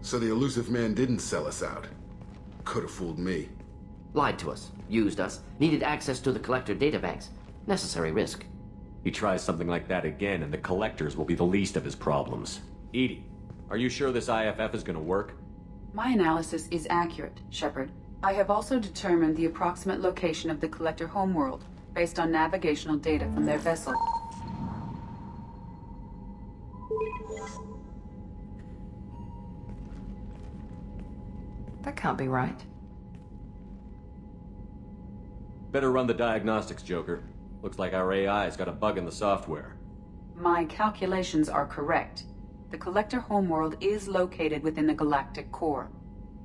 So the elusive man didn't sell us out. Could have fooled me. Lied to us, used us, needed access to the Collector databanks. Necessary risk. He tries something like that again, and the Collectors will be the least of his problems. EDI, are you sure this IFF is gonna work? My analysis is accurate, Shepard. I have also determined the approximate location of the Collector homeworld, based on navigational data from their vessel. That can't be right. Better run the diagnostics, Joker. Looks like our AI's got a bug in the software. My calculations are correct. The Collector homeworld is located within the galactic core.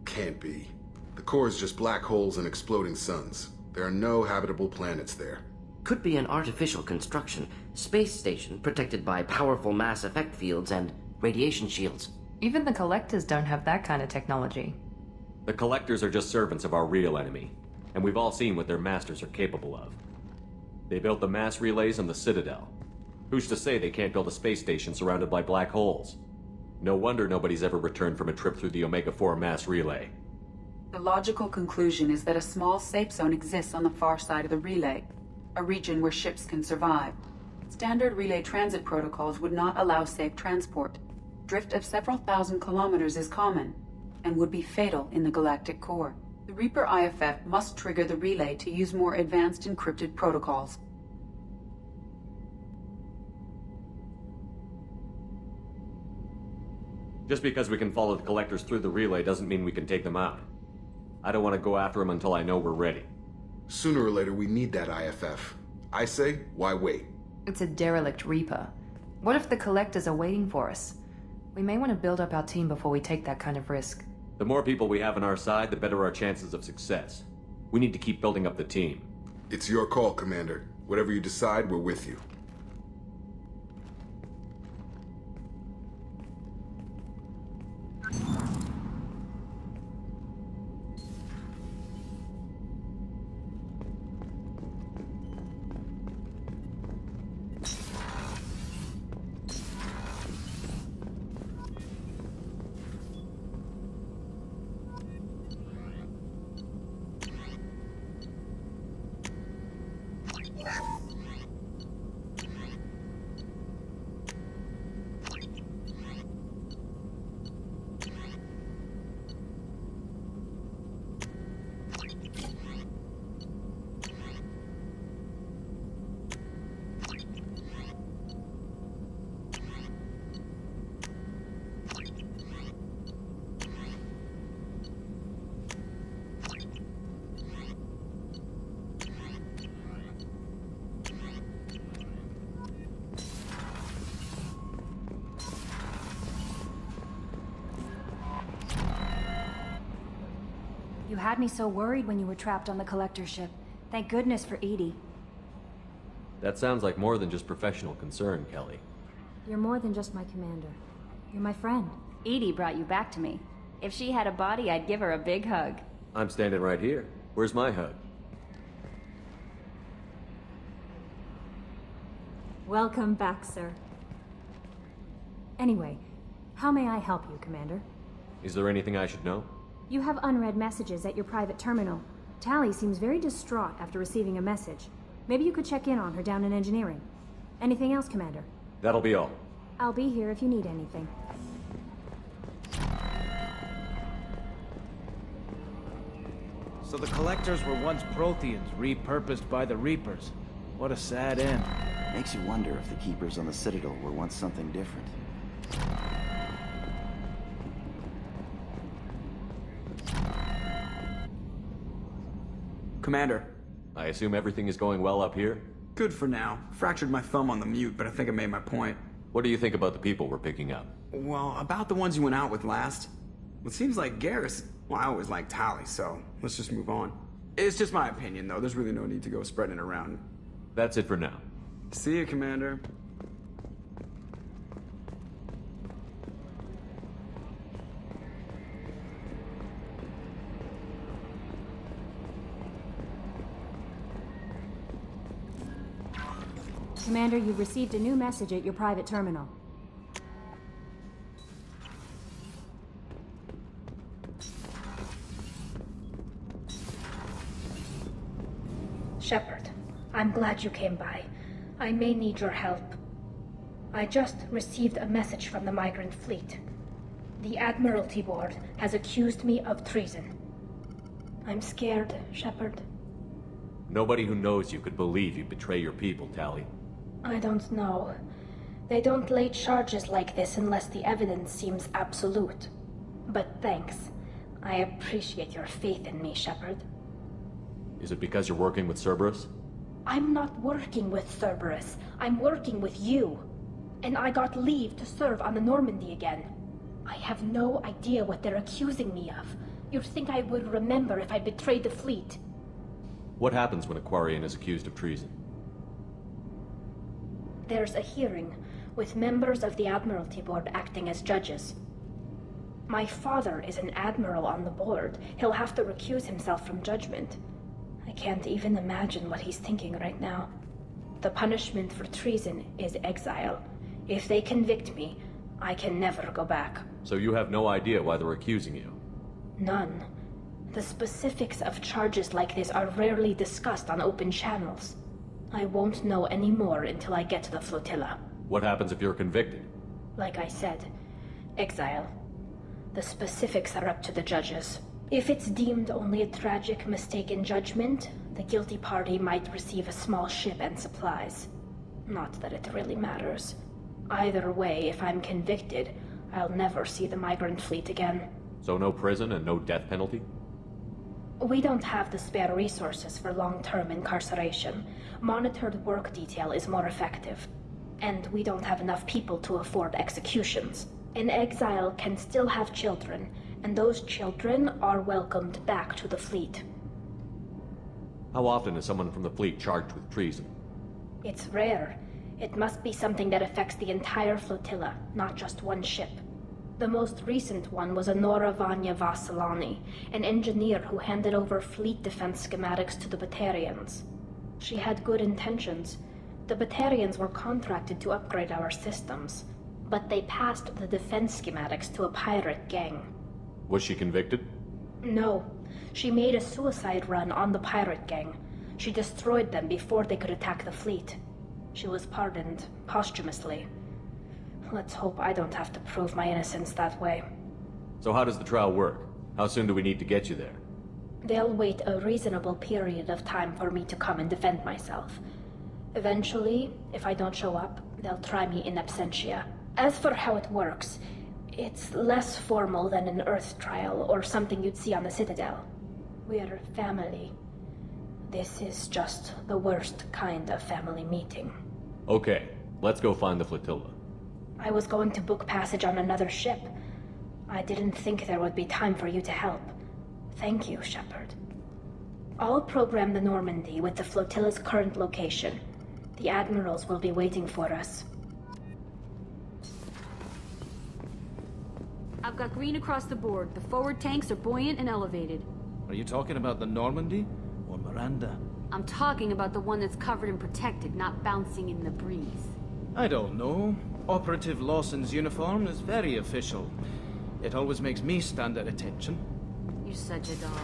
Can't be. The core is just black holes and exploding suns. There are no habitable planets there. Could be an artificial construction, space station protected by powerful mass effect fields and radiation shields. Even the Collectors don't have that kind of technology. The Collectors are just servants of our real enemy, and we've all seen what their masters are capable of. They built the mass relays on the Citadel. Who's to say they can't build a space station surrounded by black holes? No wonder nobody's ever returned from a trip through the Omega-4 mass relay. The logical conclusion is that a small safe zone exists on the far side of the relay, a region where ships can survive. Standard relay transit protocols would not allow safe transport. Drift of several thousand kilometers is common, and would be fatal in the galactic core. The Reaper IFF must trigger the relay to use more advanced encrypted protocols. Just because we can follow the Collectors through the relay doesn't mean we can take them out. I don't want to go after them until I know we're ready. Sooner or later, we need that IFF. I say, why wait? It's a derelict Reaper. What if the Collectors are waiting for us? We may want to build up our team before we take that kind of risk. The more people we have on our side, the better our chances of success. We need to keep building up the team. It's your call, Commander. Whatever you decide, we're with you. You had me so worried when you were trapped on the Collector ship. Thank goodness for EDI. That sounds like more than just professional concern, Kelly. You're more than just my commander. You're my friend. EDI brought you back to me. If she had a body, I'd give her a big hug. I'm standing right here. Where's my hug? Welcome back, sir. Anyway, how may I help you, Commander? Is there anything I should know? You have unread messages at your private terminal. Tali seems very distraught after receiving a message. Maybe you could check in on her down in engineering. Anything else, Commander? That'll be all. I'll be here if you need anything. So the Collectors were once Protheans, repurposed by the Reapers. What a sad end. Makes you wonder if the Keepers on the Citadel were once something different. Commander. I assume everything is going well up here? Good for now. Fractured my thumb on the mute, but I think I made my point. What do you think about the people we're picking up? Well, about the ones you went out with last. It seems like Garrus... Well, I always liked Tali, so let's just move on. It's just my opinion, though. There's really no need to go spreading it around. That's it for now. See you, Commander. Commander, you've received a new message at your private terminal. Shepard, I'm glad you came by. I may need your help. I just received a message from the migrant fleet. The Admiralty Board has accused me of treason. I'm scared, Shepard. Nobody who knows you could believe you betray your people, Tali. I don't know. They don't lay charges like this unless the evidence seems absolute. But thanks. I appreciate your faith in me, Shepard. Is it because you're working with Cerberus? I'm not working with Cerberus. I'm working with you. And I got leave to serve on the Normandy again. I have no idea what they're accusing me of. You'd think I would remember if I betrayed the fleet. What happens when a Quarian is accused of treason? There's a hearing, with members of the Admiralty Board acting as judges. My father is an admiral on the board. He'll have to recuse himself from judgment. I can't even imagine what he's thinking right now. The punishment for treason is exile. If they convict me, I can never go back. So you have no idea why they're accusing you? None. The specifics of charges like this are rarely discussed on open channels. I won't know any more until I get to the flotilla. What happens if you're convicted? Like I said, exile. The specifics are up to the judges. If it's deemed only a tragic mistake in judgment, the guilty party might receive a small ship and supplies. Not that it really matters. Either way, if I'm convicted, I'll never see the migrant fleet again. So no prison and no death penalty? We don't have the spare resources for long-term incarceration. Monitored work detail is more effective. And we don't have enough people to afford executions. An exile can still have children, and those children are welcomed back to the fleet. How often is someone from the fleet charged with treason? It's rare. It must be something that affects the entire flotilla, not just one ship. The most recent one was Honora Vanya Vassilani, an engineer who handed over fleet defense schematics to the Batarians. She had good intentions. The Batarians were contracted to upgrade our systems, but they passed the defense schematics to a pirate gang. Was she convicted? No. She made a suicide run on the pirate gang. She destroyed them before they could attack the fleet. She was pardoned posthumously. Let's hope I don't have to prove my innocence that way. So how does the trial work? How soon do we need to get you there? They'll wait a reasonable period of time for me to come and defend myself. Eventually, if I don't show up, they'll try me in absentia. As for how it works, it's less formal than an Earth trial or something you'd see on the Citadel. We're family. This is just the worst kind of family meeting. Okay, let's go find the flotilla. I was going to book passage on another ship. I didn't think there would be time for you to help. Thank you, Shepard. I'll program the Normandy with the flotilla's current location. The admirals will be waiting for us. I've got green across the board. The forward tanks are buoyant and elevated. Are you talking about the Normandy or Miranda? I'm talking about the one that's covered and protected, not bouncing in the breeze. I don't know. Operative Lawson's uniform is very official. It always makes me stand at attention. You're such a dog.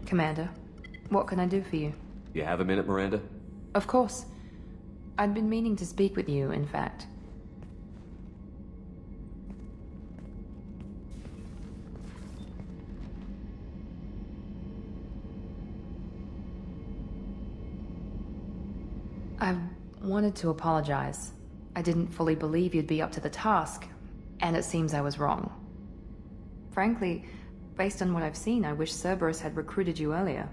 Commander, what can I do for you? You have a minute, Miranda? Of course. I'd been meaning to speak with you, in fact. I wanted to apologize. I didn't fully believe you'd be up to the task, and it seems I was wrong. Frankly, based on what I've seen, I wish Cerberus had recruited you earlier.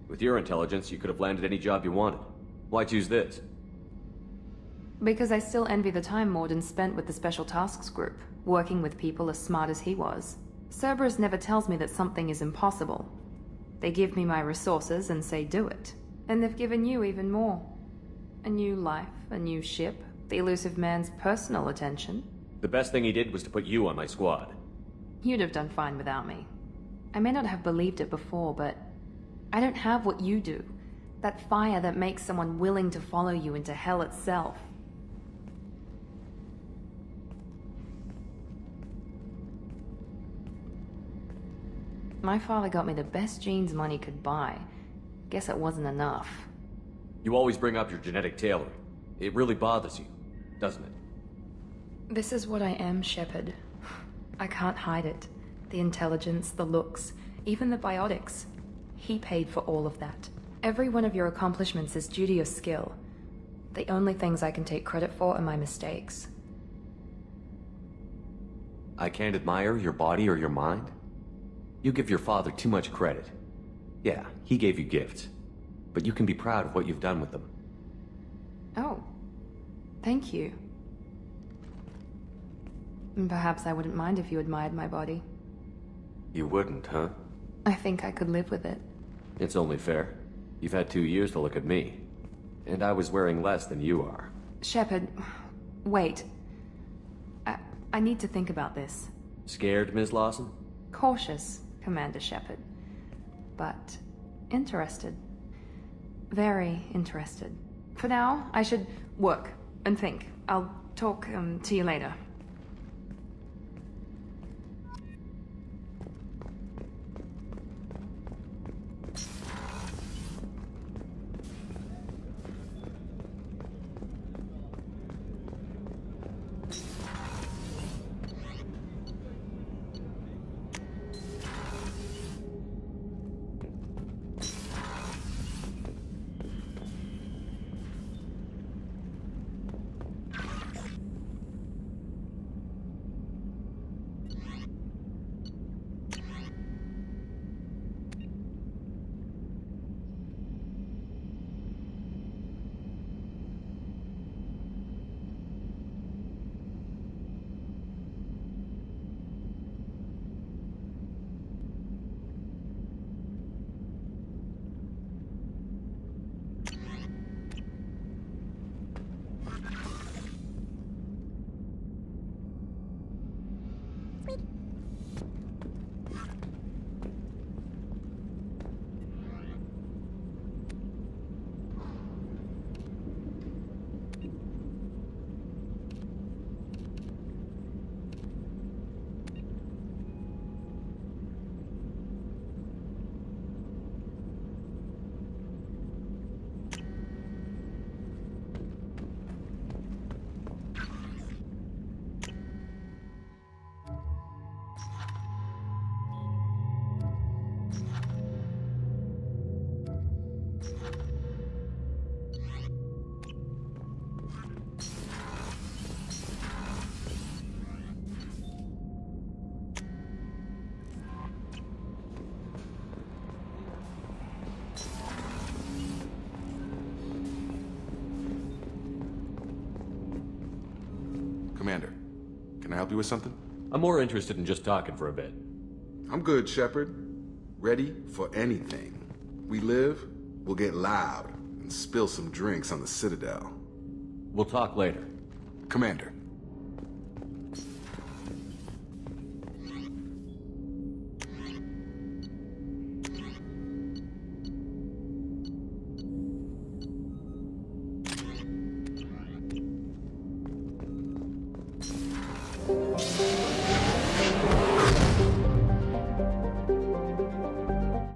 With your intelligence, you could have landed any job you wanted. Why choose this? Because I still envy the time Morden spent with the Special Tasks Group, working with people as smart as he was. Cerberus never tells me that something is impossible. They give me my resources and say do it. And they've given you even more. A new life, a new ship, the elusive man's personal attention. The best thing he did was to put you on my squad. You'd have done fine without me. I may not have believed it before, but I don't have what you do. That fire that makes someone willing to follow you into hell itself. My father got me the best genes money could buy. Guess it wasn't enough. You always bring up your genetic tailoring. It really bothers you, doesn't it? This is what I am, Shepard. I can't hide it. The intelligence, the looks, even the biotics. He paid for all of that. Every one of your accomplishments is due to your skill. The only things I can take credit for are my mistakes. I can't admire your body or your mind? You give your father too much credit. Yeah, he gave you gifts. But you can be proud of what you've done with them. Oh. Thank you. Perhaps I wouldn't mind if you admired my body. You wouldn't, huh? I think I could live with it. It's only fair. You've had 2 years to look at me. And I was wearing less than you are. Shepard, wait. I need to think about this. Scared, Ms. Lawson? Cautious, Commander Shepard. But interested. Very interested. For now, I should work and think. I'll talk to you later. Commander, can I help you with something? I'm more interested in just talking for a bit. I'm good, Shepard. Ready for anything. We live, we'll get loud, and spill some drinks on the Citadel. We'll talk later. Commander,